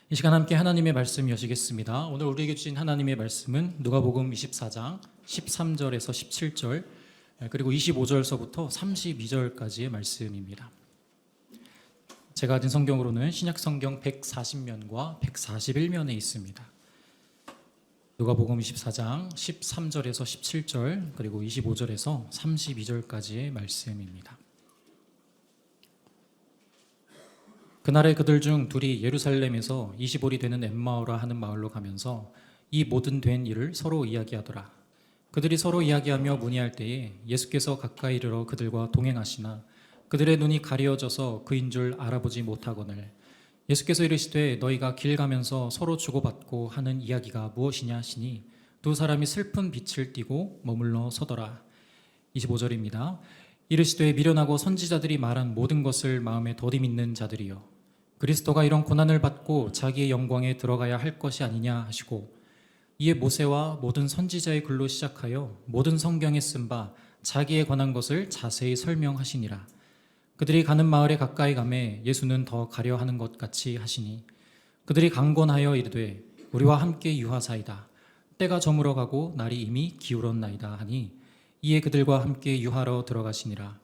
이 시간 함께 하나님의 말씀 여시겠습니다. 오늘 우리에게 주신 하나님의 말씀은 누가복음 24장 13절에서 17절 그리고 25절서부터 32절까지의 말씀입니다. 제가 가진 성경으로는 신약성경 140면과 141면에 있습니다. 누가복음 24장 13절에서 17절 그리고 25절에서 32절까지의 말씀입니다. 그날에 그들 중 둘이 예루살렘에서 20올이 되는 엠마오라 하는 마을로 가면서 이 모든 된 일을 서로 이야기하더라. 그들이 서로 이야기하며 문의할 때에 예수께서 가까이 이르러 그들과 동행하시나 그들의 눈이 가려져서 그인 줄 알아보지 못하거늘 예수께서 이르시되 너희가 길 가면서 서로 주고받고 하는 이야기가 무엇이냐 하시니 두 사람이 슬픈 빛을 띠고 머물러 서더라. 25절입니다. 이르시되 미련하고 선지자들이 말한 모든 것을 마음에 더디 믿는 자들이여 그리스도가 이런 고난을 받고 자기의 영광에 들어가야 할 것이 아니냐 하시고 이에 모세와 모든 선지자의 글로 시작하여 모든 성경에 쓴 바 자기에 관한 것을 자세히 설명하시니라. 그들이 가는 마을에 가까이 가매 예수는 더 가려 하는 것 같이 하시니 그들이 강권하여 이르되 우리와 함께 유하사이다. 때가 저물어 가고 날이 이미 기울었나이다 하니 이에 그들과 함께 유하러 들어가시니라.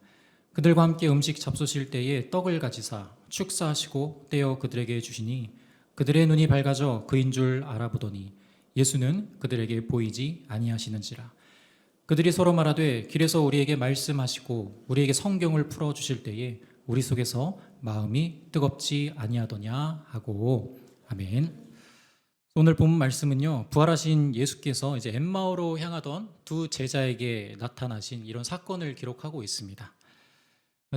그들과 함께 음식 잡수실 때에 떡을 가지사 축사하시고 떼어 그들에게 주시니 그들의 눈이 밝아져 그인 줄 알아보더니 예수는 그들에게 보이지 아니하시는지라. 그들이 서로 말하되 길에서 우리에게 말씀하시고 우리에게 성경을 풀어주실 때에 우리 속에서 마음이 뜨겁지 아니하더냐 하고. 아멘. 오늘 본 말씀은요, 부활하신 예수께서 이제 엠마오로 향하던 두 제자에게 나타나신 이런 사건을 기록하고 있습니다.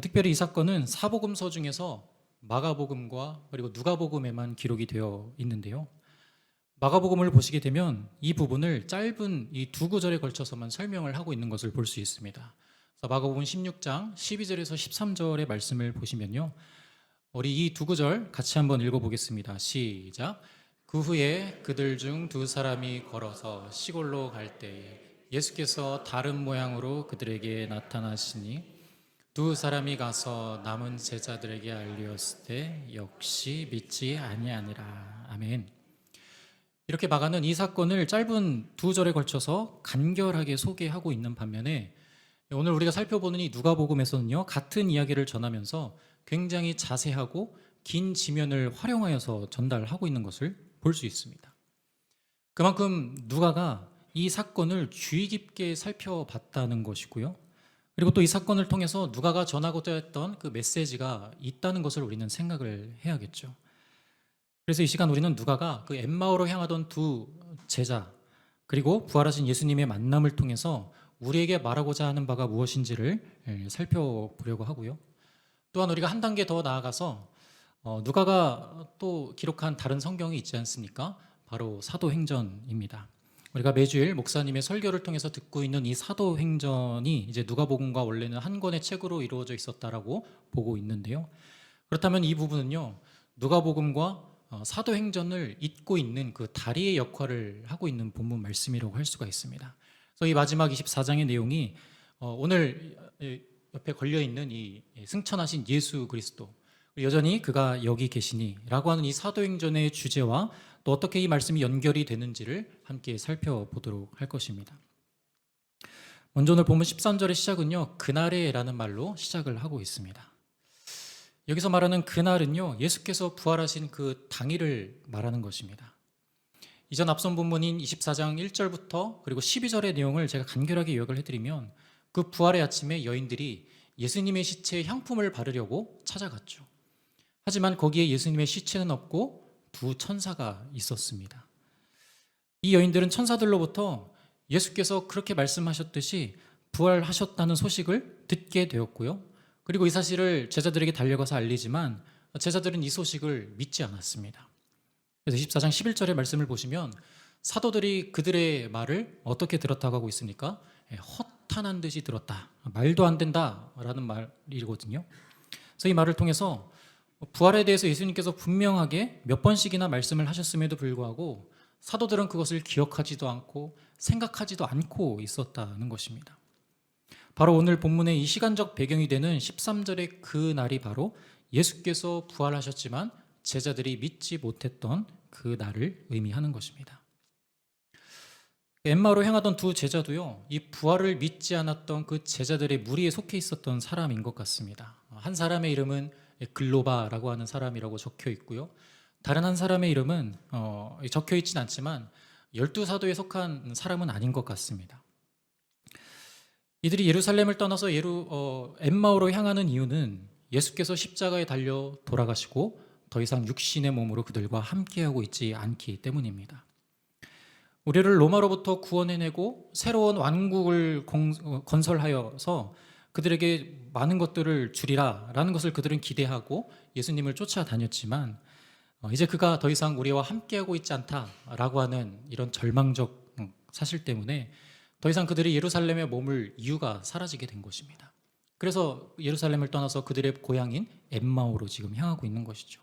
특별히 이 사건은 사복음서 중에서 마가복음과 그리고 누가복음에만 기록이 되어 있는데요. 마가복음을 보시게 되면 이 부분을 짧은 이 두 구절에 걸쳐서만 설명을 하고 있는 것을 볼 수 있습니다. 그래서 마가복음 16장 12절에서 13절의 말씀을 보시면요, 우리 이 두 구절 같이 한번 읽어보겠습니다. 시작. 그 후에 그들 중 두 사람이 걸어서 시골로 갈 때에 예수께서 다른 모양으로 그들에게 나타나시니 두 사람이 가서 남은 제자들에게 알리었을 때 역시 믿지 아니하니라. 아멘. 이렇게 마가는 이 사건을 짧은 두 절에 걸쳐서 간결하게 소개하고 있는 반면에 오늘 우리가 살펴보는 이 누가복음에서는요, 같은 이야기를 전하면서 굉장히 자세하고 긴 지면을 활용하여서 전달하고 있는 것을 볼 수 있습니다. 그만큼 누가가 이 사건을 주의 깊게 살펴봤다는 것이고요. 그리고 또 이 사건을 통해서 누가가 전하고자 했던 그 메시지가 있다는 것을 우리는 생각을 해야겠죠. 그래서 이 시간 우리는 누가가 그 엠마오로 향하던 두 제자 그리고 부활하신 예수님의 만남을 통해서 우리에게 말하고자 하는 바가 무엇인지를 살펴보려고 하고요. 또한 우리가 한 단계 더 나아가서 누가가 또 기록한 다른 성경이 있지 않습니까? 바로 사도행전입니다. 우리가 매주일 목사님의 설교를 통해서 듣고 있는 이 사도행전이 이제 누가복음과 원래는 한 권의 책으로 이루어져 있었다라고 보고 있는데요. 그렇다면 이 부분은요, 누가복음과 사도행전을 잇고 있는 그 다리의 역할을 하고 있는 본문 말씀이라고 할 수가 있습니다. 그래서 이 마지막 24장의 내용이 오늘 옆에 걸려 있는 이 승천하신 예수 그리스도, 여전히 그가 여기 계시니라고 하는 이 사도행전의 주제와 또 어떻게 이 말씀이 연결이 되는지를 함께 살펴보도록 할 것입니다. 먼저 오늘 본문 13절의 시작은요, 그날에라는 말로 시작을 하고 있습니다. 여기서 말하는 그날은요, 예수께서 부활하신 그 당일을 말하는 것입니다. 이전 앞선 본문인 24장 1절부터 그리고 12절의 내용을 제가 간결하게 요약을 해드리면 그 부활의 아침에 여인들이 예수님의 시체에 향품을 바르려고 찾아갔죠. 하지만 거기에 예수님의 시체는 없고 두 천사가 있었습니다. 이 여인들은 천사들로부터 예수께서 그렇게 말씀하셨듯이 부활하셨다는 소식을 듣게 되었고요. 그리고 이 사실을 제자들에게 달려가서 알리지만 제자들은 이 소식을 믿지 않았습니다. 그래서 24장 11절의 말씀을 보시면 사도들이 그들의 말을 어떻게 들었다고 하고 있습니까? 허탄한 듯이 들었다. 말도 안 된다라는 말이거든요. 그래서 이 말을 통해서 부활에 대해서 예수님께서 분명하게 몇 번씩이나 말씀을 하셨음에도 불구하고 사도들은 그것을 기억하지도 않고 생각하지도 않고 있었다는 것입니다. 바로 오늘 본문의 이 시간적 배경이 되는 13절의 그 날이 바로 예수께서 부활하셨지만 제자들이 믿지 못했던 그 날을 의미하는 것입니다. 엠마오로 향하던 두 제자도요, 이 부활을 믿지 않았던 그 제자들의 무리에 속해 있었던 사람인 것 같습니다. 한 사람의 이름은 글로바라고 하는 사람이라고 적혀 있고요. 다른 한 사람의 이름은 적혀 있진 않지만 12사도에 속한 사람은 아닌 것 같습니다. 이들이 예루살렘을 떠나서 엠마오로 향하는 이유는 예수께서 십자가에 달려 돌아가시고 더 이상 육신의 몸으로 그들과 함께하고 있지 않기 때문입니다. 우리를 로마로부터 구원해내고 새로운 왕국을 건설하여서 그들에게 많은 것들을 주리라 라는 것을 그들은 기대하고 예수님을 쫓아다녔지만 이제 그가 더 이상 우리와 함께하고 있지 않다라고 하는 이런 절망적 사실 때문에 더 이상 그들이 예루살렘에 머물 이유가 사라지게 된 것입니다. 그래서 예루살렘을 떠나서 그들의 고향인 엠마오로 지금 향하고 있는 것이죠.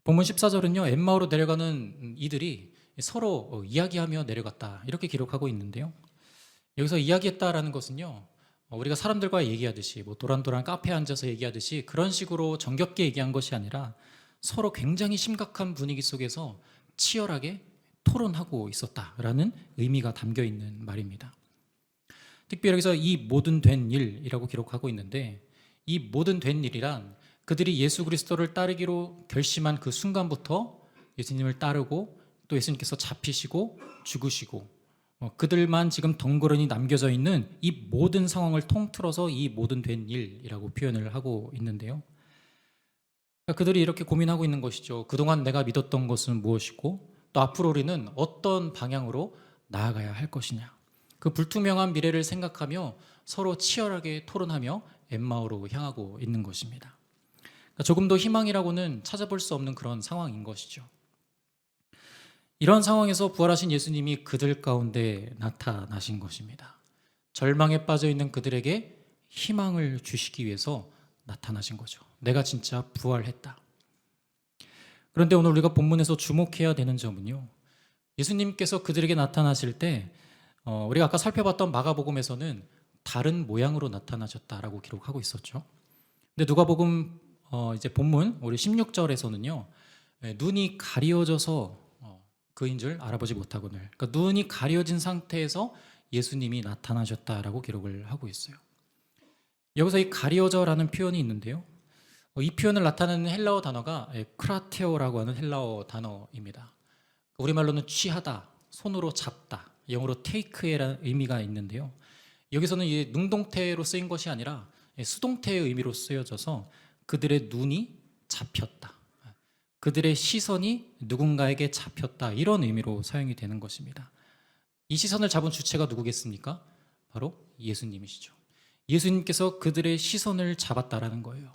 본문 14절은요, 엠마오로 내려가는 이들이 서로 이야기하며 내려갔다 이렇게 기록하고 있는데요. 여기서 이야기했다라는 것은요, 우리가 사람들과 얘기하듯이 뭐 도란도란 카페에 앉아서 얘기하듯이 그런 식으로 정겹게 얘기한 것이 아니라 서로 굉장히 심각한 분위기 속에서 치열하게 토론하고 있었다라는 의미가 담겨 있는 말입니다. 특별히 여기서 이 모든 된 일이라고 기록하고 있는데, 이 모든 된 일이란 그들이 예수 그리스도를 따르기로 결심한 그 순간부터 예수님을 따르고 또 예수님께서 잡히시고 죽으시고 그들만 지금 덩그러니 남겨져 있는 이 모든 상황을 통틀어서 이 모든 된 일이라고 표현을 하고 있는데요. 그러니까 그들이 이렇게 고민하고 있는 것이죠. 그동안 내가 믿었던 것은 무엇이고 또 앞으로 우리는 어떤 방향으로 나아가야 할 것이냐. 그 불투명한 미래를 생각하며 서로 치열하게 토론하며 엠마오로 향하고 있는 것입니다. 그러니까 조금 더 희망이라고는 찾아볼 수 없는 그런 상황인 것이죠. 이런 상황에서 부활하신 예수님이 그들 가운데 나타나신 것입니다. 절망에 빠져 있는 그들에게 희망을 주시기 위해서 나타나신 거죠. 내가 진짜 부활했다. 그런데 오늘 우리가 본문에서 주목해야 되는 점은요, 예수님께서 그들에게 나타나실 때 우리가 아까 살펴봤던 마가복음에서는 다른 모양으로 나타나셨다라고 기록하고 있었죠. 근데 누가복음 이제 본문 우리 16절에서는요, 눈이 가려져서 그인 줄 알아보지 못하거늘, 그러니까 눈이 가려진 상태에서 예수님이 나타나셨다라고 기록을 하고 있어요. 여기서 이 가려져라는 표현이 있는데요, 이 표현을 나타내는 헬라어 단어가 크라테오라고 하는 헬라어 단어입니다. 우리말로는 취하다, 손으로 잡다, 영어로 take라는 의미가 있는데요, 여기서는 이 능동태로 쓰인 것이 아니라 수동태의 의미로 쓰여져서 그들의 눈이 잡혔다, 그들의 시선이 누군가에게 잡혔다, 이런 의미로 사용이 되는 것입니다. 이 시선을 잡은 주체가 누구겠습니까? 바로 예수님이시죠. 예수님께서 그들의 시선을 잡았다라는 거예요.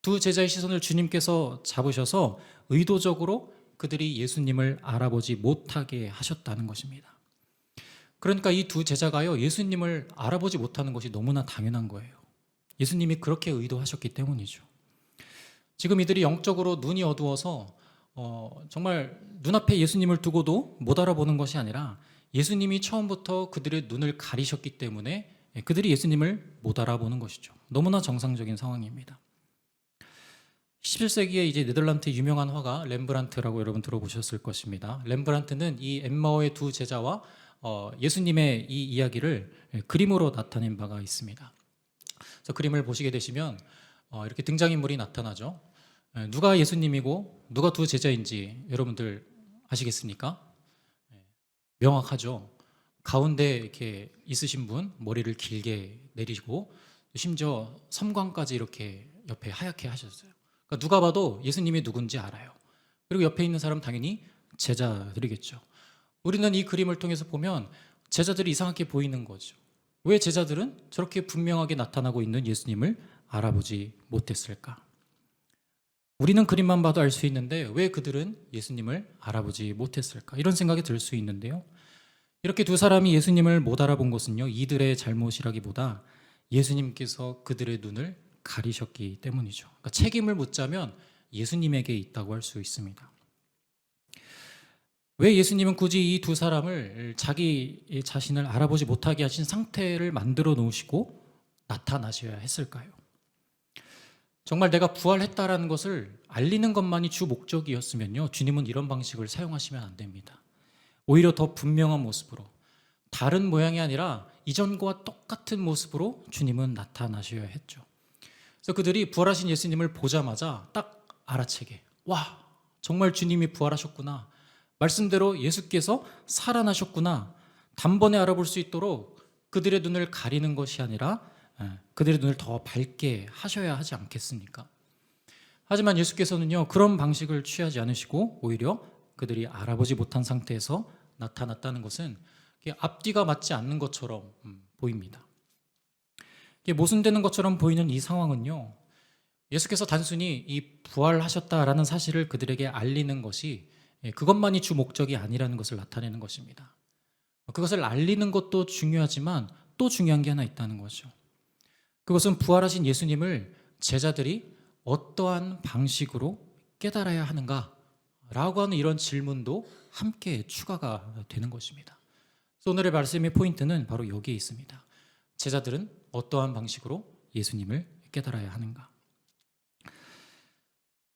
두 제자의 시선을 주님께서 잡으셔서 의도적으로 그들이 예수님을 알아보지 못하게 하셨다는 것입니다. 그러니까 이 두 제자가요, 예수님을 알아보지 못하는 것이 너무나 당연한 거예요. 예수님이 그렇게 의도하셨기 때문이죠. 지금 이들이 영적으로 눈이 어두워서 정말 눈앞에 예수님을 두고도 못 알아보는 것이 아니라 예수님이 처음부터 그들의 눈을 가리셨기 때문에 그들이 예수님을 못 알아보는 것이죠. 너무나 정상적인 상황입니다. 17세기에 이제 네덜란드 유명한 화가 렘브란트라고 여러분 들어보셨을 것입니다. 렘브란트는 이 엠마오의 두 제자와 예수님의 이 이야기를 그림으로 나타낸 바가 있습니다. 그래서 그림을 보시게 되시면 이렇게 등장인물이 나타나죠. 누가 예수님이고 누가 두 제자인지 여러분들 아시겠습니까? 명확하죠. 가운데 이렇게 있으신 분 머리를 길게 내리시고 심지어 섬광까지 이렇게 옆에 하얗게 하셨어요. 그러니까 누가 봐도 예수님이 누군지 알아요. 그리고 옆에 있는 사람 당연히 제자들이겠죠. 우리는 이 그림을 통해서 보면 제자들이 이상하게 보이는 거죠. 왜 제자들은 저렇게 분명하게 나타나고 있는 예수님을 알아보지 못했을까? 우리는 그림만 봐도 알 수 있는데 왜 그들은 예수님을 알아보지 못했을까? 이런 생각이 들 수 있는데요, 이렇게 두 사람이 예수님을 못 알아본 것은요, 이들의 잘못이라기보다 예수님께서 그들의 눈을 가리셨기 때문이죠. 그러니까 책임을 묻자면 예수님에게 있다고 할 수 있습니다. 왜 예수님은 굳이 이 두 사람을 자기 자신을 알아보지 못하게 하신 상태를 만들어 놓으시고 나타나셔야 했을까요? 정말 내가 부활했다라는 것을 알리는 것만이 주 목적이었으면요, 주님은 이런 방식을 사용하시면 안 됩니다. 오히려 더 분명한 모습으로, 다른 모양이 아니라 이전과 똑같은 모습으로 주님은 나타나셔야 했죠. 그래서 그들이 부활하신 예수님을 보자마자 딱 알아채게, 와, 정말 주님이 부활하셨구나, 말씀대로 예수께서 살아나셨구나, 단번에 알아볼 수 있도록 그들의 눈을 가리는 것이 아니라 그들의 눈을 더 밝게 하셔야 하지 않겠습니까? 하지만 예수께서는요, 그런 방식을 취하지 않으시고 오히려 그들이 알아보지 못한 상태에서 나타났다는 것은 앞뒤가 맞지 않는 것처럼 보입니다. 모순되는 것처럼 보이는 이 상황은요, 예수께서 단순히 이 부활하셨다라는 사실을 그들에게 알리는 것이 그것만이 주 목적이 아니라는 것을 나타내는 것입니다. 그것을 알리는 것도 중요하지만 또 중요한 게 하나 있다는 거죠. 그것은 부활하신 예수님을 제자들이 어떠한 방식으로 깨달아야 하는가라고 하는 이런 질문도 함께 추가가 되는 것입니다. 그래서 오늘의 말씀의 포인트는 바로 여기에 있습니다. 제자들은 어떠한 방식으로 예수님을 깨달아야 하는가?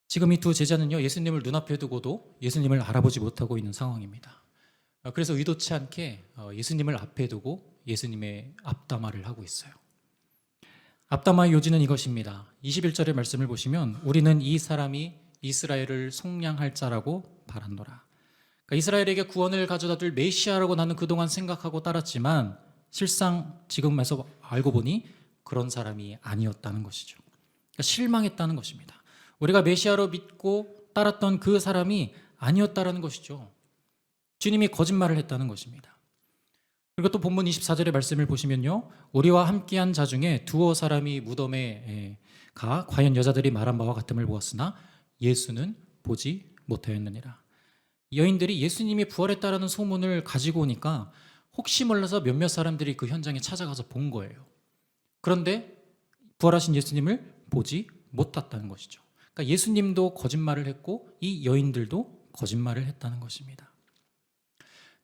지금 이 두 제자는요, 예수님을 눈앞에 두고도 예수님을 알아보지 못하고 있는 상황입니다. 그래서 의도치 않게 예수님을 앞에 두고 예수님의 앞담화를 하고 있어요. 앞담화의 요지는 이것입니다. 21절의 말씀을 보시면 우리는 이 사람이 이스라엘을 속량할 자라고 바란노라. 그러니까 이스라엘에게 구원을 가져다 줄 메시아라고 나는 그동안 생각하고 따랐지만 실상 지금에서 알고 보니 그런 사람이 아니었다는 것이죠. 그러니까 실망했다는 것입니다. 우리가 메시아로 믿고 따랐던 그 사람이 아니었다라는 것이죠. 주님이 거짓말을 했다는 것입니다. 그리고 또 본문 24절의 말씀을 보시면요, 우리와 함께한 자 중에 두어 사람이 무덤에 가 과연 여자들이 말한 바와 같음을 보았으나 예수는 보지 못하였느니라. 여인들이 예수님이 부활했다라는 소문을 가지고 오니까 혹시 몰라서 몇몇 사람들이 그 현장에 찾아가서 본 거예요. 그런데 부활하신 예수님을 보지 못했다는 것이죠. 그러니까 예수님도 거짓말을 했고 이 여인들도 거짓말을 했다는 것입니다.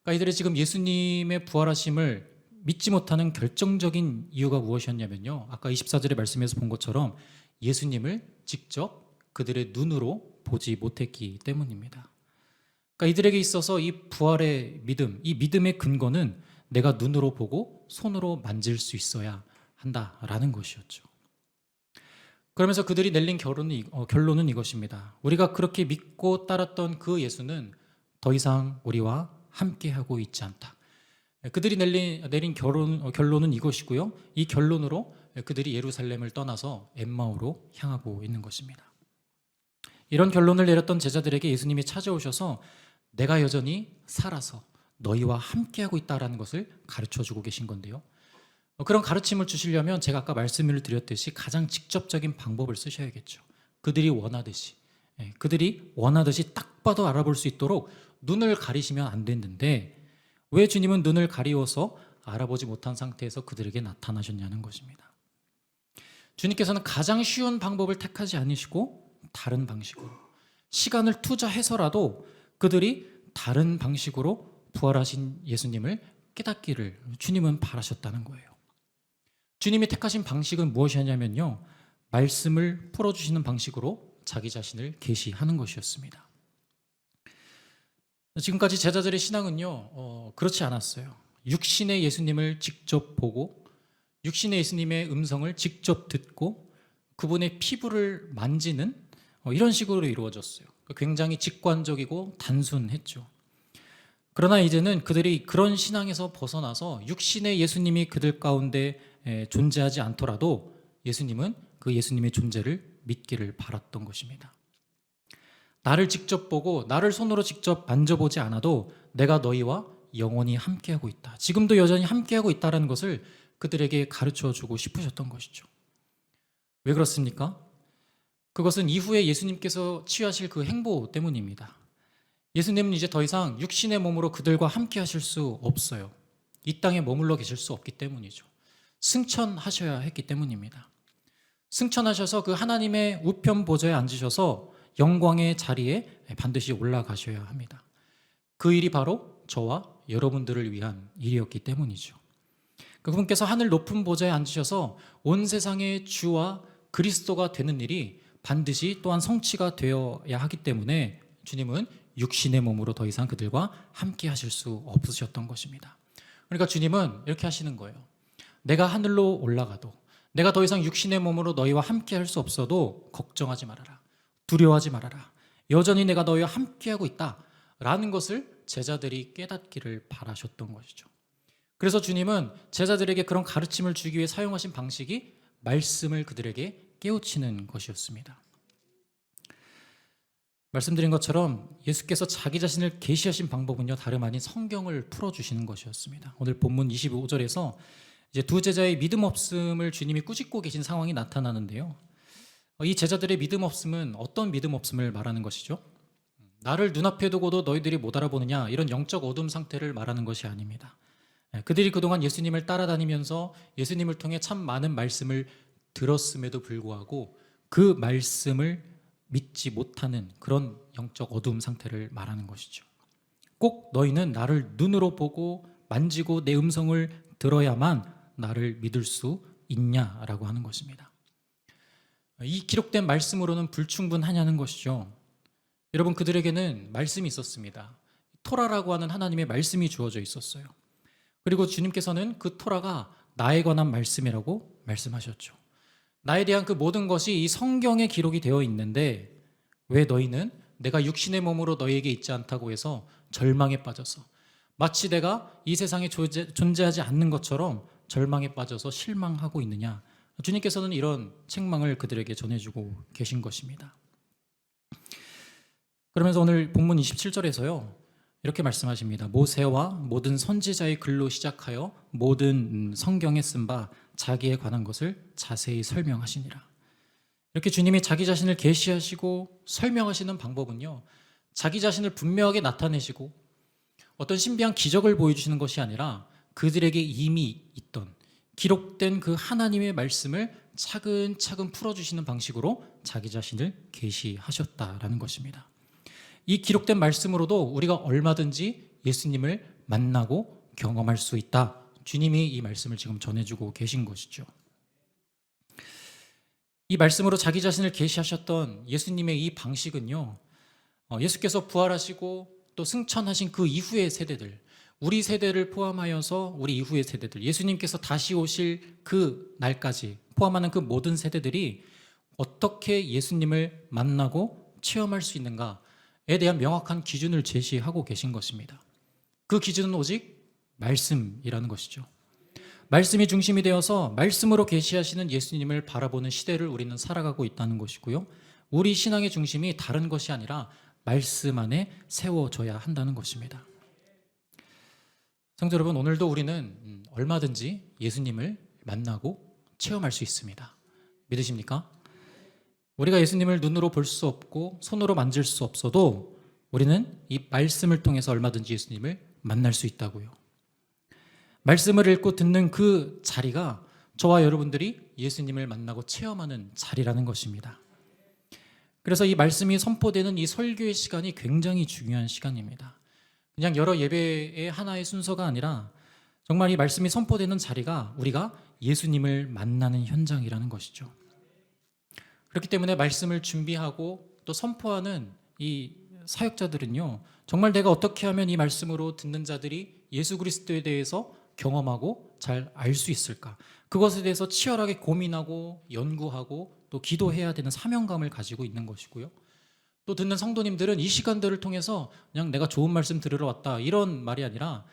그러니까 이들이 지금 예수님의 부활하심을 믿지 못하는 결정적인 이유가 무엇이었냐면요, 아까 24절의 말씀에서 본 것처럼 예수님을 직접 그들의 눈으로 보지 못했기 때문입니다. 그러니까 이들에게 있어서 이 부활의 믿음, 이 믿음의 근거는 내가 눈으로 보고 손으로 만질 수 있어야 한다라는 것이었죠. 그러면서 그들이 내린 결론은 이것입니다. 우리가 그렇게 믿고 따랐던 그 예수는 더 이상 우리와 함께하고 있지 않다. 그들이 내린 결론은 이것이고요. 이 결론으로 그들이 예루살렘을 떠나서 엠마오로 향하고 있는 것입니다. 이런 결론을 내렸던 제자들에게 예수님이 찾아오셔서 내가 여전히 살아서 너희와 함께하고 있다는 것을 가르쳐주고 계신 건데요. 그런 가르침을 주시려면 제가 아까 말씀을 드렸듯이 가장 직접적인 방법을 쓰셔야겠죠. 그들이 원하듯이 딱 봐도 알아볼 수 있도록 눈을 가리시면 안 됐는데 왜 주님은 눈을 가리워서 알아보지 못한 상태에서 그들에게 나타나셨냐는 것입니다. 주님께서는 가장 쉬운 방법을 택하지 않으시고 다른 방식으로 시간을 투자해서라도 그들이 다른 방식으로 부활하신 예수님을 깨닫기를 주님은 바라셨다는 거예요. 주님이 택하신 방식은 무엇이었냐면요, 말씀을 풀어주시는 방식으로 자기 자신을 계시하는 것이었습니다. 지금까지 제자들의 신앙은요, 그렇지 않았어요. 육신의 예수님을 직접 보고 육신의 예수님의 음성을 직접 듣고 그분의 피부를 만지는 이런 식으로 이루어졌어요. 굉장히 직관적이고 단순했죠. 그러나 이제는 그들이 그런 신앙에서 벗어나서 육신의 예수님이 그들 가운데 존재하지 않더라도 예수님은 그 예수님의 존재를 믿기를 바랐던 것입니다. 나를 직접 보고 나를 손으로 직접 만져보지 않아도 내가 너희와 영원히 함께하고 있다. 지금도 여전히 함께하고 있다는 것을 그들에게 가르쳐주고 싶으셨던 것이죠. 왜 그렇습니까? 그것은 이후에 예수님께서 취하실 그 행보 때문입니다. 예수님은 이제 더 이상 육신의 몸으로 그들과 함께 하실 수 없어요. 이 땅에 머물러 계실 수 없기 때문이죠. 승천하셔야 했기 때문입니다. 승천하셔서 그 하나님의 우편 보좌에 앉으셔서 영광의 자리에 반드시 올라가셔야 합니다. 그 일이 바로 저와 여러분들을 위한 일이었기 때문이죠. 그분께서 하늘 높은 보좌에 앉으셔서 온 세상의 주와 그리스도가 되는 일이 반드시 또한 성취가 되어야 하기 때문에 주님은 육신의 몸으로 더 이상 그들과 함께 하실 수 없으셨던 것입니다. 그러니까 주님은 이렇게 하시는 거예요. 내가 하늘로 올라가도, 내가 더 이상 육신의 몸으로 너희와 함께 할 수 없어도 걱정하지 말아라. 두려워하지 말아라. 여전히 내가 너희와 함께하고 있다 라는 것을 제자들이 깨닫기를 바라셨던 것이죠. 그래서 주님은 제자들에게 그런 가르침을 주기 위해 사용하신 방식이 말씀을 그들에게 깨우치는 것이었습니다. 말씀드린 것처럼 예수께서 자기 자신을 계시하신 방법은요, 다름 아닌 성경을 풀어주시는 것이었습니다. 오늘 본문 25절에서 이제 두 제자의 믿음 없음을 주님이 꾸짖고 계신 상황이 나타나는데요. 이 제자들의 믿음 없음은 어떤 믿음 없음을 말하는 것이죠? 나를 눈앞에 두고도 너희들이 못 알아보느냐, 이런 영적 어둠 상태를 말하는 것이 아닙니다. 그들이 그동안 예수님을 따라다니면서 예수님을 통해 참 많은 말씀을 들었음에도 불구하고 그 말씀을 믿지 못하는 그런 영적 어두움 상태를 말하는 것이죠. 꼭 너희는 나를 눈으로 보고 만지고 내 음성을 들어야만 나를 믿을 수 있냐라고 하는 것입니다. 이 기록된 말씀으로는 불충분하냐는 것이죠. 여러분, 그들에게는 말씀이 있었습니다. 토라라고 하는 하나님의 말씀이 주어져 있었어요. 그리고 주님께서는 그 토라가 나에 관한 말씀이라고 말씀하셨죠. 나에 대한 그 모든 것이 이 성경에 기록이 되어 있는데 왜 너희는 내가 육신의 몸으로 너희에게 있지 않다고 해서 절망에 빠져서, 마치 내가 이 세상에 존재하지 않는 것처럼 절망에 빠져서 실망하고 있느냐. 주님께서는 이런 책망을 그들에게 전해주고 계신 것입니다. 그러면서 오늘 본문 27절에서요 이렇게 말씀하십니다. 모세와 모든 선지자의 글로 시작하여 모든 성경에 쓴 바 자기에 관한 것을 자세히 설명하시니라. 이렇게 주님이 자기 자신을 계시하시고 설명하시는 방법은요, 자기 자신을 분명하게 나타내시고 어떤 신비한 기적을 보여주시는 것이 아니라 그들에게 이미 있던 기록된 그 하나님의 말씀을 차근차근 풀어주시는 방식으로 자기 자신을 계시하셨다라는 것입니다. 이 기록된 말씀으로도 우리가 얼마든지 예수님을 만나고 경험할 수 있다. 주님이 이 말씀을 지금 전해주고 계신 것이죠. 이 말씀으로 자기 자신을 계시하셨던 예수님의 이 방식은요, 예수께서 부활하시고 또 승천하신 그 이후의 세대들, 우리 세대를 포함하여서 우리 이후의 세대들, 예수님께서 다시 오실 그 날까지 포함하는 그 모든 세대들이 어떻게 예수님을 만나고 체험할 수 있는가에 대한 명확한 기준을 제시하고 계신 것입니다. 그 기준은 오직 말씀이라는 것이죠. 말씀이 중심이 되어서 말씀으로 계시하시는 예수님을 바라보는 시대를 우리는 살아가고 있다는 것이고요. 우리 신앙의 중심이 다른 것이 아니라 말씀 안에 세워져야 한다는 것입니다. 성도 여러분, 오늘도 우리는 얼마든지 예수님을 만나고 체험할 수 있습니다. 믿으십니까? 우리가 예수님을 눈으로 볼 수 없고 손으로 만질 수 없어도 우리는 이 말씀을 통해서 얼마든지 예수님을 만날 수 있다고요. 말씀을 읽고 듣는 그 자리가 저와 여러분들이 예수님을 만나고 체험하는 자리라는 것입니다. 그래서 이 말씀이 선포되는 이 설교의 시간이 굉장히 중요한 시간입니다. 그냥 여러 예배의 하나의 순서가 아니라 정말 이 말씀이 선포되는 자리가 우리가 예수님을 만나는 현장이라는 것이죠. 그렇기 때문에 말씀을 준비하고 또 선포하는 이 사역자들은요, 정말 내가 어떻게 하면 이 말씀으로 듣는 자들이 예수 그리스도에 대해서 경험하고 잘 알 수 있을까? 그것에 대해서 치열하게 고민하고 연구하고 또 기도해야 되는 사명감을 가지고 있는 것이고요. 또 듣는 성도님들은 이 시간들을 통해서 그냥 내가 좋은 말씀 들으러 왔다 이런 말이 아니라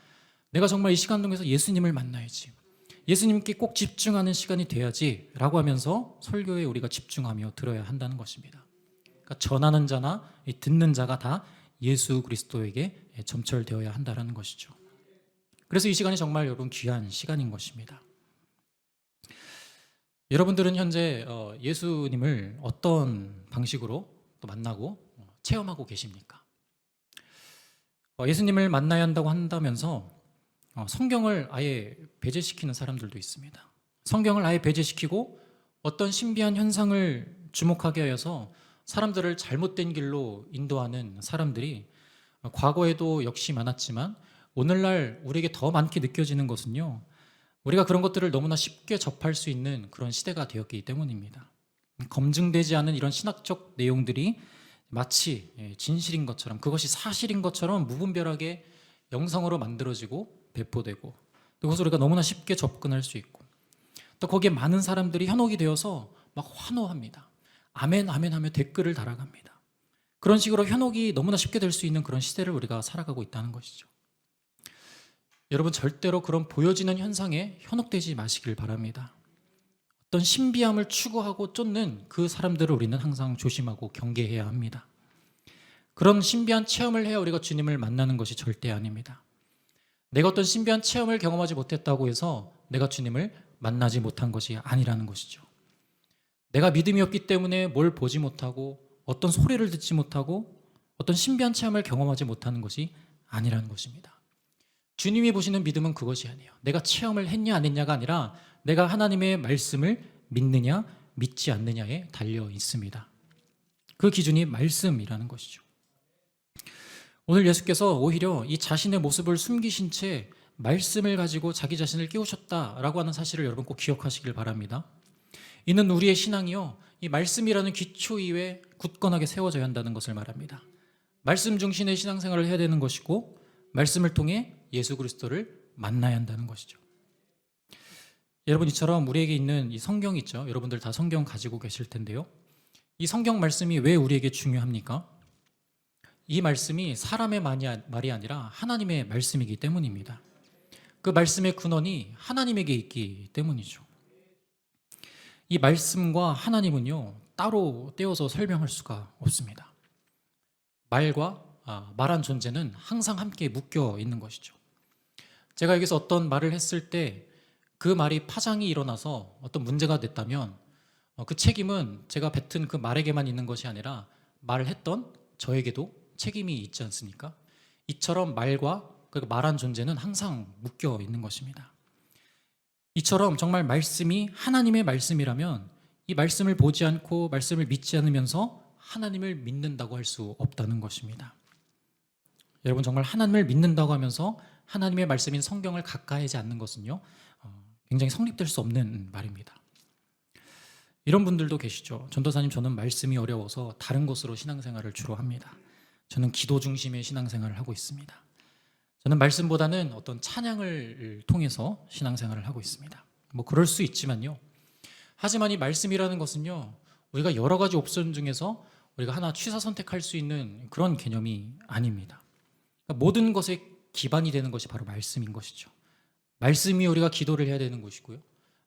내가 정말 이 시간 통해서 예수님을 만나야지, 예수님께 꼭 집중하는 시간이 돼야지 라고 하면서 설교에 우리가 집중하며 들어야 한다는 것입니다. 그러니까 전하는 자나 듣는 자가 다 예수 그리스도에게 점철되어야 한다는 것이죠. 그래서 이 시간이 정말 여러분 귀한 시간인 것입니다. 여러분들은 현재 예수님을 어떤 방식으로 또 만나고 체험하고 계십니까? 예수님을 만나야 한다고 한다면서 성경을 아예 배제시키는 사람들도 있습니다. 성경을 아예 배제시키고 어떤 신비한 현상을 주목하게 하여서 사람들을 잘못된 길로 인도하는 사람들이 과거에도 역시 많았지만 오늘날 우리에게 더 많게 느껴지는 것은요, 우리가 그런 것들을 너무나 쉽게 접할 수 있는 그런 시대가 되었기 때문입니다. 검증되지 않은 이런 신학적 내용들이 마치 진실인 것처럼, 그것이 사실인 것처럼 무분별하게 영상으로 만들어지고 배포되고, 또 그것을 우리가 너무나 쉽게 접근할 수 있고, 또 거기에 많은 사람들이 현혹이 되어서 막 환호합니다. 아멘 아멘 하며 댓글을 달아갑니다. 그런 식으로 현혹이 너무나 쉽게 될 수 있는 그런 시대를 우리가 살아가고 있다는 것이죠. 여러분, 절대로 그런 보여지는 현상에 현혹되지 마시길 바랍니다. 어떤 신비함을 추구하고 쫓는 그 사람들을 우리는 항상 조심하고 경계해야 합니다. 그런 신비한 체험을 해야 우리가 주님을 만나는 것이 절대 아닙니다. 내가 어떤 신비한 체험을 경험하지 못했다고 해서 내가 주님을 만나지 못한 것이 아니라는 것이죠. 내가 믿음이 없기 때문에 뭘 보지 못하고 어떤 소리를 듣지 못하고 어떤 신비한 체험을 경험하지 못하는 것이 아니라는 것입니다. 주님이 보시는 믿음은 그것이 아니에요. 내가 체험을 했냐 안 했냐가 아니라 내가 하나님의 말씀을 믿느냐 믿지 않느냐에 달려 있습니다. 그 기준이 말씀이라는 것이죠. 오늘 예수께서 오히려 이 자신의 모습을 숨기신 채 말씀을 가지고 자기 자신을 깨우셨다라고 하는 사실을 여러분 꼭 기억하시길 바랍니다. 이는 우리의 신앙이요, 이 말씀이라는 기초 위에 굳건하게 세워져야 한다는 것을 말합니다. 말씀 중심의 신앙생활을 해야 되는 것이고, 말씀을 통해 예수 그리스도를 만나야 한다는 것이죠. 여러분, 이처럼 우리에게 있는 이 성경이 있죠. 여러분들 다 성경 가지고 계실 텐데요. 이 성경 말씀이 왜 우리에게 중요합니까? 이 말씀이 사람의 말이 아니라 하나님의 말씀이기 때문입니다. 그 말씀의 근원이 하나님에게 있기 때문이죠. 이 말씀과 하나님은요, 따로 떼어서 설명할 수가 없습니다. 말한 존재는 항상 함께 묶여 있는 것이죠. 제가 여기서 어떤 말을 했을 때 그 말이 파장이 일어나서 어떤 문제가 됐다면 그 책임은 제가 뱉은 그 말에게만 있는 것이 아니라 말을 했던 저에게도 책임이 있지 않습니까? 이처럼 말과 그 말한 존재는 항상 묶여 있는 것입니다. 이처럼 정말 말씀이 하나님의 말씀이라면 이 말씀을 보지 않고 말씀을 믿지 않으면서 하나님을 믿는다고 할 수 없다는 것입니다. 여러분, 정말 하나님을 믿는다고 하면서 하나님의 말씀인 성경을 가까이 하지 않는 것은요, 굉장히 성립될 수 없는 말입니다. 이런 분들도 계시죠. 전도사님, 저는 말씀이 어려워서 다른 것으로 신앙생활을 주로 합니다. 저는 기도 중심의 신앙생활을 하고 있습니다. 저는 말씀보다는 어떤 찬양을 통해서 신앙생활을 하고 있습니다. 뭐 그럴 수 있지만요. 하지만 이 말씀이라는 것은요, 우리가 여러 가지 옵션 중에서 우리가 하나 취사 선택할 수 있는 그런 개념이 아닙니다. 그러니까 모든 것의 기반이 되는 것이 바로 말씀인 것이죠. 말씀이 우리가 기도를 해야 되는 것이고요.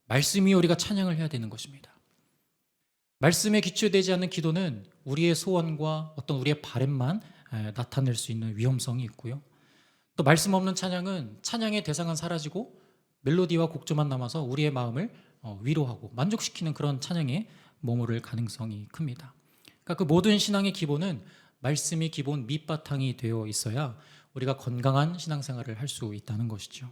말씀이 우리가 찬양을 해야 되는 것입니다. 말씀에 기초되지 않는 기도는 우리의 소원과 어떤 우리의 바램만 나타낼 수 있는 위험성이 있고요. 또 말씀 없는 찬양은 찬양의 대상은 사라지고 멜로디와 곡조만 남아서 우리의 마음을 위로하고 만족시키는 그런 찬양에 머무를 가능성이 큽니다. 그러니까 그 모든 신앙의 기본은 말씀이 기본 밑바탕이 되어 있어야 우리가 건강한 신앙생활을 할 수 있다는 것이죠.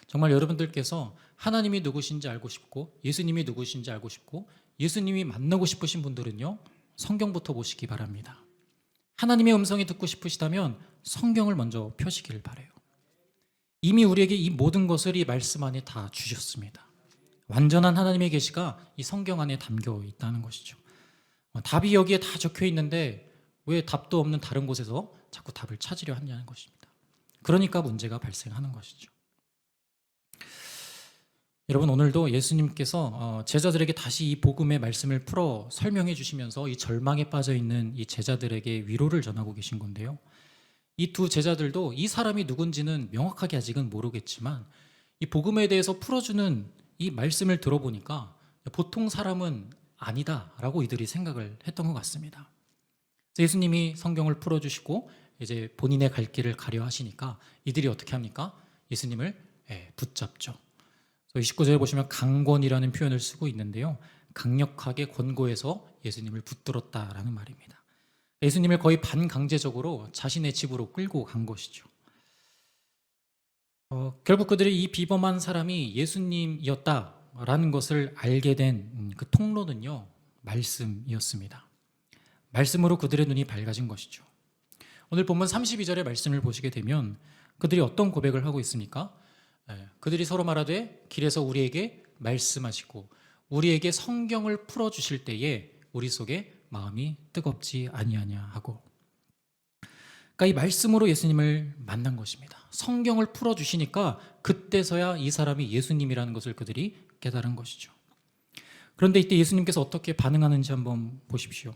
정말 여러분들께서 하나님이 누구신지 알고 싶고 예수님이 누구신지 알고 싶고 예수님이 만나고 싶으신 분들은요, 성경부터 보시기 바랍니다. 하나님의 음성이 듣고 싶으시다면 성경을 먼저 펴시기를 바라요. 이미 우리에게 이 모든 것을 이 말씀 안에 다 주셨습니다. 완전한 하나님의 계시가 이 성경 안에 담겨 있다는 것이죠. 답이 여기에 다 적혀 있는데 왜 답도 없는 다른 곳에서 자꾸 답을 찾으려 하냐는 것입니다. 그러니까 문제가 발생하는 것이죠. 여러분, 오늘도 예수님께서 제자들에게 다시 이 복음의 말씀을 풀어 설명해 주시면서 이 절망에 빠져 있는 이 제자들에게 위로를 전하고 계신 건데요. 이 두 제자들도 이 사람이 누군지는 명확하게 아직은 모르겠지만 이 복음에 대해서 풀어주는 이 말씀을 들어보니까 보통 사람은 아니다라고 이들이 생각을 했던 것 같습니다. 예수님이 성경을 풀어주시고 이제 본인의 갈 길을 가려 하시니까 이들이 어떻게 합니까? 예수님을 붙잡죠. 29절에 보시면 강권이라는 표현을 쓰고 있는데요. 강력하게 권고해서 예수님을 붙들었다라는 말입니다. 예수님을 거의 반강제적으로 자신의 집으로 끌고 간 것이죠. 결국 그들이 이 비범한 사람이 예수님이었다라는 것을 알게 된 그 통로는요, 말씀이었습니다. 말씀으로 그들의 눈이 밝아진 것이죠. 오늘 본문 32절의 말씀을 보시게 되면 그들이 어떤 고백을 하고 있습니까? 그들이 서로 말하되 길에서 우리에게 말씀하시고 우리에게 성경을 풀어주실 때에 우리 속에 마음이 뜨겁지 아니하냐 하고, 그러니까 이 말씀으로 예수님을 만난 것입니다. 성경을 풀어주시니까 그때서야 이 사람이 예수님이라는 것을 그들이 깨달은 것이죠. 그런데 이때 예수님께서 어떻게 반응하는지 한번 보십시오.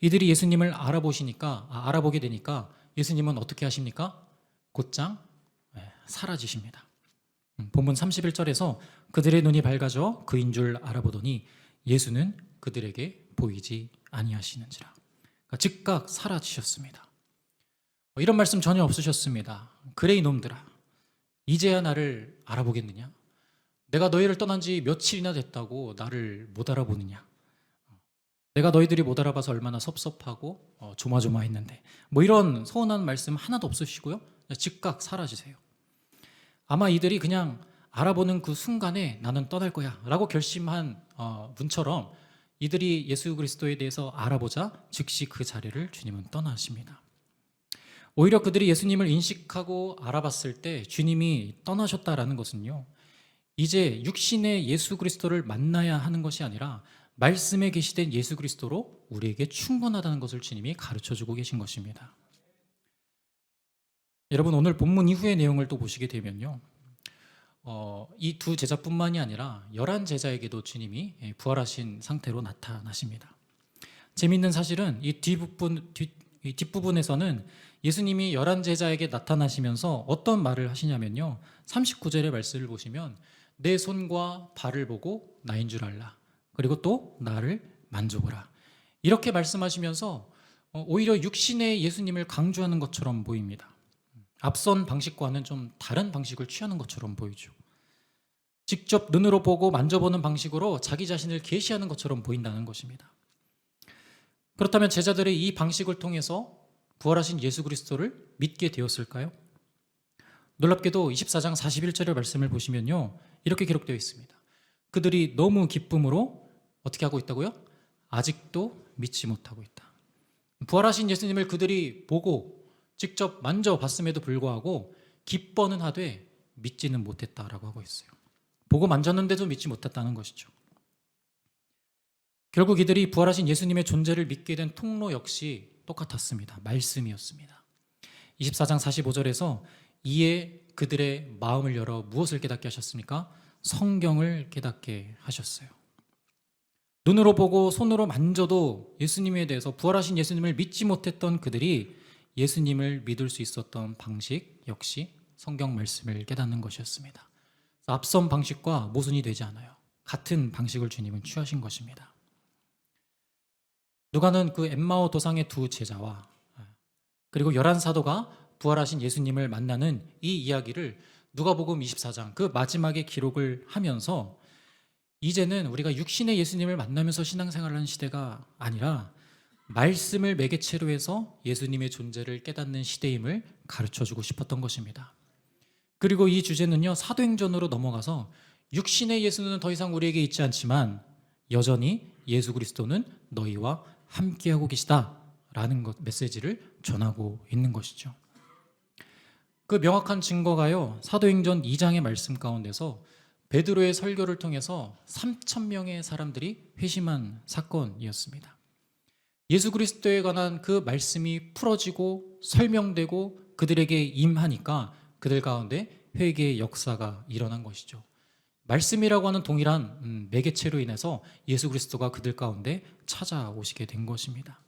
이들이 예수님을 알아보게 되니까 예수님은 어떻게 하십니까? 곧장 사라지십니다. 본문 31절에서 그들의 눈이 밝아져 그인 줄 알아보더니 예수는 그들에게 보이지 아니하시는지라. 그러니까 즉각 사라지셨습니다. 이런 말씀 전혀 없으셨습니다. 그래 이놈들아, 이제야 나를 알아보겠느냐? 내가 너희를 떠난 지 며칠이나 됐다고 나를 못 알아보느냐? 내가 너희들이 못 알아봐서 얼마나 섭섭하고 조마조마했는데, 뭐 이런 서운한 말씀 하나도 없으시고요. 즉각 사라지세요. 아마 이들이 그냥 알아보는 그 순간에 나는 떠날 거야 라고 결심한 분처럼 이들이 예수 그리스도에 대해서 알아보자 즉시 그 자리를 주님은 떠나십니다. 오히려 그들이 예수님을 인식하고 알아봤을 때 주님이 떠나셨다라는 것은요, 이제 육신의 예수 그리스도를 만나야 하는 것이 아니라 말씀에 계시된 예수 그리스도로 우리에게 충분하다는 것을 주님이 가르쳐주고 계신 것입니다. 여러분, 오늘 본문 이후의 내용을 또 보시게 되면요, 이 두 제자뿐만이 아니라 11제자에게도 주님이 부활하신 상태로 나타나십니다. 재미있는 사실은 이 뒷부분에서는 예수님이 11제자에게 나타나시면서 어떤 말을 하시냐면요, 39절의 말씀을 보시면 내 손과 발을 보고 나인 줄 알라, 그리고 또 나를 만져보라, 이렇게 말씀하시면서 오히려 육신의 예수님을 강조하는 것처럼 보입니다. 앞선 방식과는 좀 다른 방식을 취하는 것처럼 보이죠. 직접 눈으로 보고 만져보는 방식으로 자기 자신을 계시하는 것처럼 보인다는 것입니다. 그렇다면 제자들의 이 방식을 통해서 부활하신 예수 그리스도를 믿게 되었을까요? 놀랍게도 24장 41절의 말씀을 보시면요, 이렇게 기록되어 있습니다. 그들이 너무 기쁨으로 어떻게 하고 있다고요? 아직도 믿지 못하고 있다. 부활하신 예수님을 그들이 보고 직접 만져봤음에도 불구하고 기뻐는 하되 믿지는 못했다라고 하고 있어요. 보고 만졌는데도 믿지 못했다는 것이죠. 결국 이들이 부활하신 예수님의 존재를 믿게 된 통로 역시 똑같았습니다. 말씀이었습니다. 24장 45절에서 이에 그들의 마음을 열어 무엇을 깨닫게 하셨습니까? 성경을 깨닫게 하셨어요. 눈으로 보고 손으로 만져도 예수님에 대해서, 부활하신 예수님을 믿지 못했던 그들이 예수님을 믿을 수 있었던 방식 역시 성경 말씀을 깨닫는 것이었습니다. 앞선 방식과 모순이 되지 않아요. 같은 방식을 주님은 취하신 것입니다. 누가는 그 엠마오 도상의 두 제자와 그리고 11사도가 부활하신 예수님을 만나는 이 이야기를 누가복음 24장 그 마지막에 기록을 하면서 이제는 우리가 육신의 예수님을 만나면서 신앙생활을 하는 시대가 아니라 말씀을 매개체로 해서 예수님의 존재를 깨닫는 시대임을 가르쳐주고 싶었던 것입니다. 그리고 이 주제는요, 사도행전으로 넘어가서 육신의 예수는 더 이상 우리에게 있지 않지만 여전히 예수 그리스도는 너희와 함께하고 계시다라는 메시지를 전하고 있는 것이죠. 그 명확한 증거가요, 사도행전 2장의 말씀 가운데서 베드로의 설교를 통해서 3,000명의 사람들이 회심한 사건이었습니다. 예수 그리스도에 관한 그 말씀이 풀어지고 설명되고 그들에게 임하니까 그들 가운데 회개의 역사가 일어난 것이죠. 말씀이라고 하는 동일한 매개체로 인해서 예수 그리스도가 그들 가운데 찾아오시게 된 것입니다.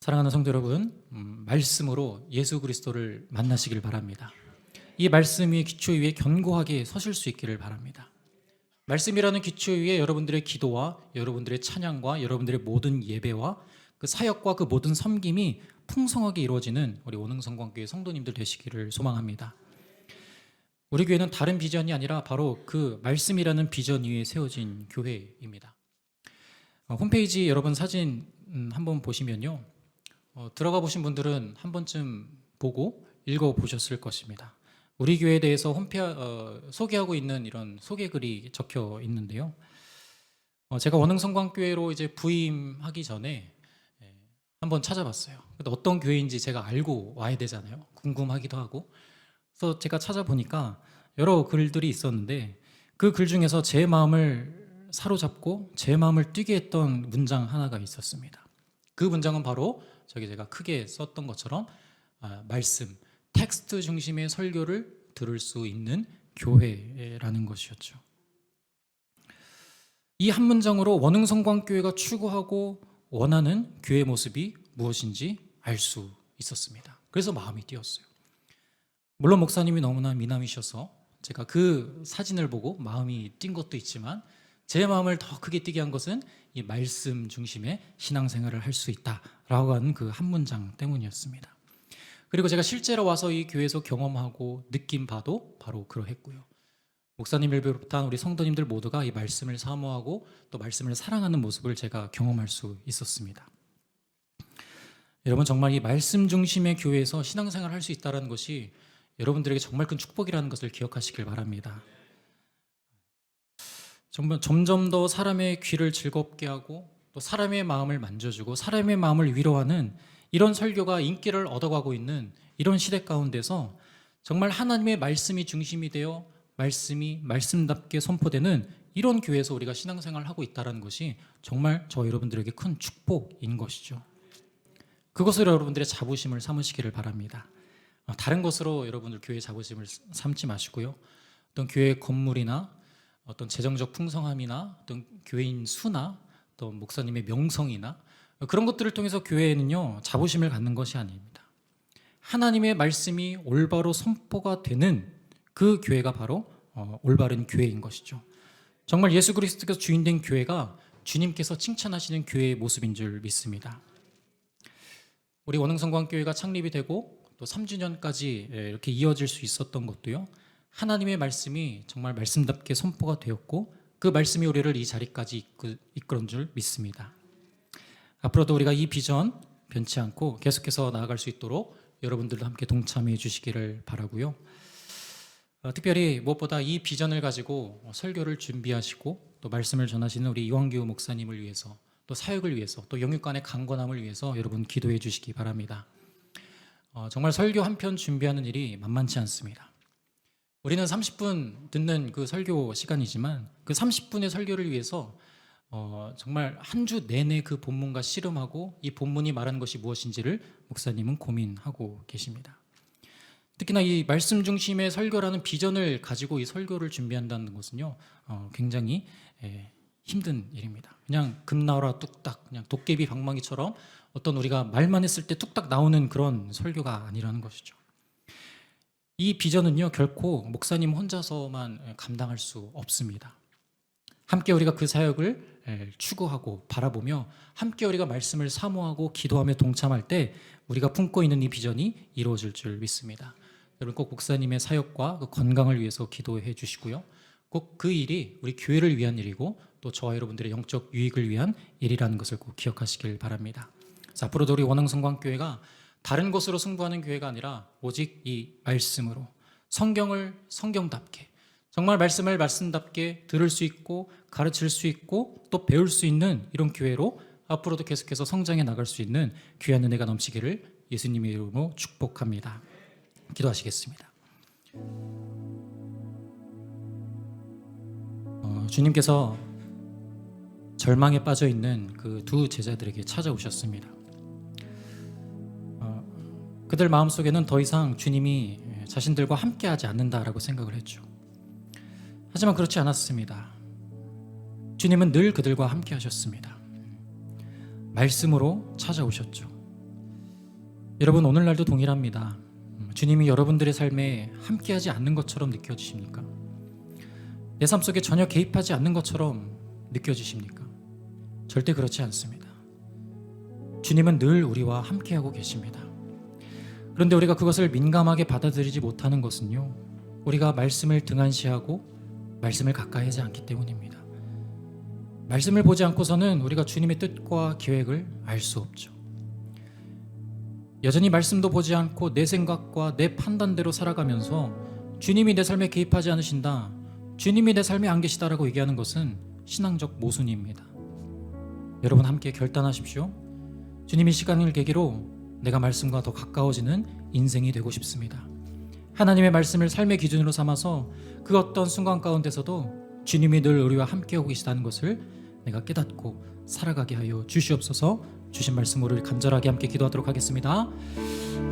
사랑하는 성도 여러분, 말씀으로 예수 그리스도를 만나시길 바랍니다. 이 말씀 위에, 기초 위에 견고하게 서실 수 있기를 바랍니다. 말씀이라는 기초 위에 여러분들의 기도와 여러분들의 찬양과 여러분들의 모든 예배와 그 사역과 그 모든 섬김이 풍성하게 이루어지는 우리 오능성광교회 성도님들 되시기를 소망합니다. 우리 교회는 다른 비전이 아니라 바로 그 말씀이라는 비전 위에 세워진 교회입니다. 홈페이지 여러분 사진 한번 보시면요, 들어가 보신 분들은 한 번쯤 보고 읽어보셨을 것입니다. 우리 교회에 대해서 소개하고 있는 이런 소개글이 적혀 있는데요, 제가 원흥성광교회로 이제 부임하기 전에 한번 찾아봤어요. 근데 어떤 교회인지 제가 알고 와야 되잖아요. 궁금하기도 하고. 그래서 제가 찾아보니까 여러 글들이 있었는데 그 글 중에서 제 마음을 사로잡고 제 마음을 뛰게 했던 문장 하나가 있었습니다. 그 문장은 바로 제가 크게 썼던 것처럼 말씀, 텍스트 중심의 설교를 들을 수 있는 교회라는 것이었죠. 이 한 문장으로 원흥성광교회가 추구하고 원하는 교회 모습이 무엇인지 알 수 있었습니다. 그래서 마음이 뛰었어요. 물론 목사님이 너무나 미남이셔서 제가 그 사진을 보고 마음이 뛴 것도 있지만 제 마음을 더 크게 뛰게 한 것은 이 말씀 중심의 신앙생활을 할 수 있다라고 하는 그 한 문장 때문이었습니다. 그리고 제가 실제로 와서 이 교회에서 경험하고 느낀 바도 바로 그러했고요. 목사님을 비롯한 우리 성도님들 모두가 이 말씀을 사모하고 또 말씀을 사랑하는 모습을 제가 경험할 수 있었습니다. 여러분, 정말 이 말씀 중심의 교회에서 신앙생활을 할 수 있다는 것이 여러분들에게 정말 큰 축복이라는 것을 기억하시길 바랍니다. 점점 더 사람의 귀를 즐겁게 하고 또 사람의 마음을 만져주고 사람의 마음을 위로하는 이런 설교가 인기를 얻어가고 있는 이런 시대 가운데서 정말 하나님의 말씀이 중심이 되어 말씀이 말씀답게 선포되는 이런 교회에서 우리가 신앙생활을 하고 있다는 것이 정말 저 여러분들에게 큰 축복인 것이죠. 그것으로 여러분들의 자부심을 삼으시기를 바랍니다. 다른 것으로 여러분들 교회 자부심을 삼지 마시고요. 어떤 교회 건물이나 어떤 재정적 풍성함이나 어떤 교회인 수나 또 목사님의 명성이나 그런 것들을 통해서 교회에는요 자부심을 갖는 것이 아닙니다. 하나님의 말씀이 올바로 선포가 되는 그 교회가 바로 올바른 교회인 것이죠. 정말 예수 그리스도께서 주인된 교회가 주님께서 칭찬하시는 교회의 모습인 줄 믿습니다. 우리 원흥성광교회가 창립이 되고 또 3주년까지 이렇게 이어질 수 있었던 것도요, 하나님의 말씀이 정말 말씀답게 선포가 되었고 그 말씀이 우리를 이 자리까지 이끌은 줄 믿습니다. 앞으로도 우리가 이 비전 변치 않고 계속해서 나아갈 수 있도록 여러분들도 함께 동참해 주시기를 바라고요. 특별히 무엇보다 이 비전을 가지고 설교를 준비하시고 또 말씀을 전하시는 우리 이완규 목사님을 위해서 또 사역을 위해서 또 영육간의 강건함을 위해서 여러분 기도해 주시기 바랍니다. 정말 설교 한 편 준비하는 일이 만만치 않습니다. 우리는 30분 듣는 그 설교 시간이지만 그 30분의 설교를 위해서 정말 한 주 내내 그 본문과 씨름하고 이 본문이 말하는 것이 무엇인지를 목사님은 고민하고 계십니다. 특히나 이 말씀 중심의 설교라는 비전을 가지고 이 설교를 준비한다는 것은요 굉장히 힘든 일입니다. 그냥 금 나와라 뚝딱, 그냥 도깨비 방망이처럼 어떤 우리가 말만 했을 때 뚝딱 나오는 그런 설교가 아니라는 것이죠. 이 비전은요 결코 목사님 혼자서만 감당할 수 없습니다. 함께 우리가 그 사역을 추구하고 바라보며 함께 우리가 말씀을 사모하고 기도하며 동참할 때 우리가 품고 있는 이 비전이 이루어질 줄 믿습니다. 여러분 꼭 목사님의 사역과 그 건강을 위해서 기도해 주시고요. 꼭 그 일이 우리 교회를 위한 일이고 또 저와 여러분들의 영적 유익을 위한 일이라는 것을 꼭 기억하시길 바랍니다. 앞으로도 우리 원흥성광교회가 다른 것으로 승부하는 교회가 아니라 오직 이 말씀으로 성경을 성경답게 정말 말씀을 말씀답게 들을 수 있고 가르칠 수 있고 또 배울 수 있는 이런 교회로 앞으로도 계속해서 성장해 나갈 수 있는 귀한 은혜가 넘치기를 예수님의 이름으로 축복합니다. 기도하시겠습니다. 주님께서 절망에 빠져 있는 그 두 제자들에게 찾아오셨습니다. 그들 마음속에는 더 이상 주님이 자신들과 함께하지 않는다라고 생각을 했죠. 하지만 그렇지 않았습니다. 주님은 늘 그들과 함께 하셨습니다. 말씀으로 찾아오셨죠. 여러분 오늘날도 동일합니다. 주님이 여러분들의 삶에 함께하지 않는 것처럼 느껴지십니까? 내 삶 속에 전혀 개입하지 않는 것처럼 느껴지십니까? 절대 그렇지 않습니다. 주님은 늘 우리와 함께하고 계십니다. 그런데 우리가 그것을 민감하게 받아들이지 못하는 것은요, 우리가 말씀을 등한시하고 말씀을 가까이 하지 않기 때문입니다. 말씀을 보지 않고서는 우리가 주님의 뜻과 계획을 알 수 없죠. 여전히 말씀도 보지 않고 내 생각과 내 판단대로 살아가면서 주님이 내 삶에 개입하지 않으신다, 주님이 내 삶에 안 계시다라고 얘기하는 것은 신앙적 모순입니다. 여러분 함께 결단하십시오. 주님이 시간을 계기로 내가 말씀과 더 가까워지는 인생이 되고 싶습니다. 하나님의 말씀을 삶의 기준으로 삼아서 그 어떤 순간 가운데서도 주님이 늘 우리와 함께하고 계시다는 것을 내가 깨닫고 살아가게 하여 주시옵소서. 주신 말씀으로 우리 간절하게 함께 기도하도록 하겠습니다.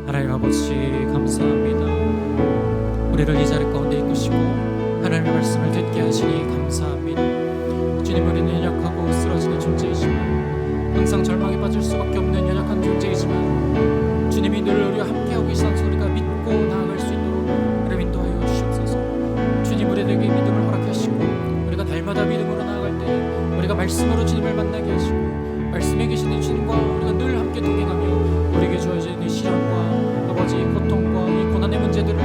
하나님 아버지 감사합니다. 우리를 이 자리 가운데 이끄시고 하나님의 말씀을 듣게 하시니 감사합니다. 주님, 우리는 연약하고 쓰러지는 존재이지만 항상 절망에 빠질 수밖에 없는 연약한 존재이지만 주님이 늘 우리와 함께하고 계시다는 소리가 믿고 나아갈 수 있도록 우리를 인도하여 주시옵소서. 주님, 우리에게 믿음을 허락하시고 우리가 날마다 믿음으로 나아갈 때 우리가 말씀으로 주님을 만나게 하시고 말씀에 계시는 주님과 우리가 늘 함께 동행하며 우리에게 주어진 이 시련과 아버지 고통과 이 고난의 문제들을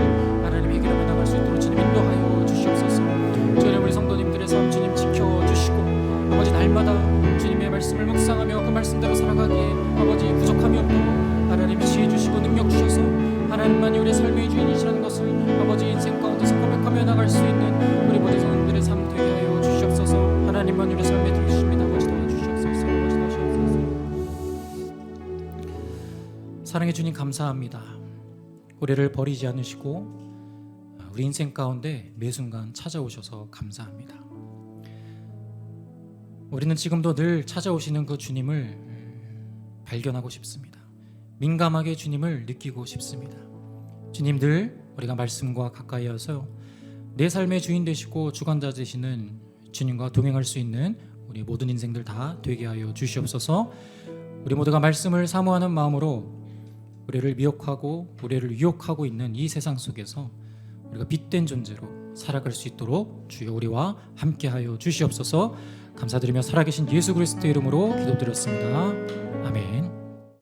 하나님 해결하며 나갈 수 있도록 주님 인도하여 주시옵소서. 주님, 우리 성도님들의 삶 주님 지켜주시고 아버지 날마다 주님의 말씀을 묵상하며 그 말씀대로 살아가기에 아버지 부족함이 없도록 하나님이 지혜 주시고 능력 주셔서 하나님만이 우리의 삶의 주인이시라는 것을 아버지 인생 가운데서 고백하며 나갈 수 있는 우리 모든 성도들의 삶 되게 하여 주시옵소서. 하나님만 우리의 삶에 들으십니다. 아버지 도와주시옵소서. 아버지 도와주시옵소서. 사랑해 주님 감사합니다. 우리를 버리지 않으시고 우리 인생 가운데 매 순간 찾아오셔서 감사합니다. 우리는 지금도 늘 찾아오시는 그 주님을 발견하고 싶습니다. 민감하게 주님을 느끼고 싶습니다. 주님, 늘 우리가 말씀과 가까이 와서 내 삶의 주인 되시고 주관자 되시는 주님과 동행할 수 있는 우리 모든 인생들 다 되게 하여 주시옵소서. 우리 모두가 말씀을 사모하는 마음으로 우리를 미혹하고 우리를 유혹하고 있는 이 세상 속에서 우리가 빛된 존재로 살아갈 수 있도록 주여 우리와 함께하여 주시옵소서. 감사드리며 살아계신 예수 그리스도의 이름으로 기도드렸습니다. 아멘.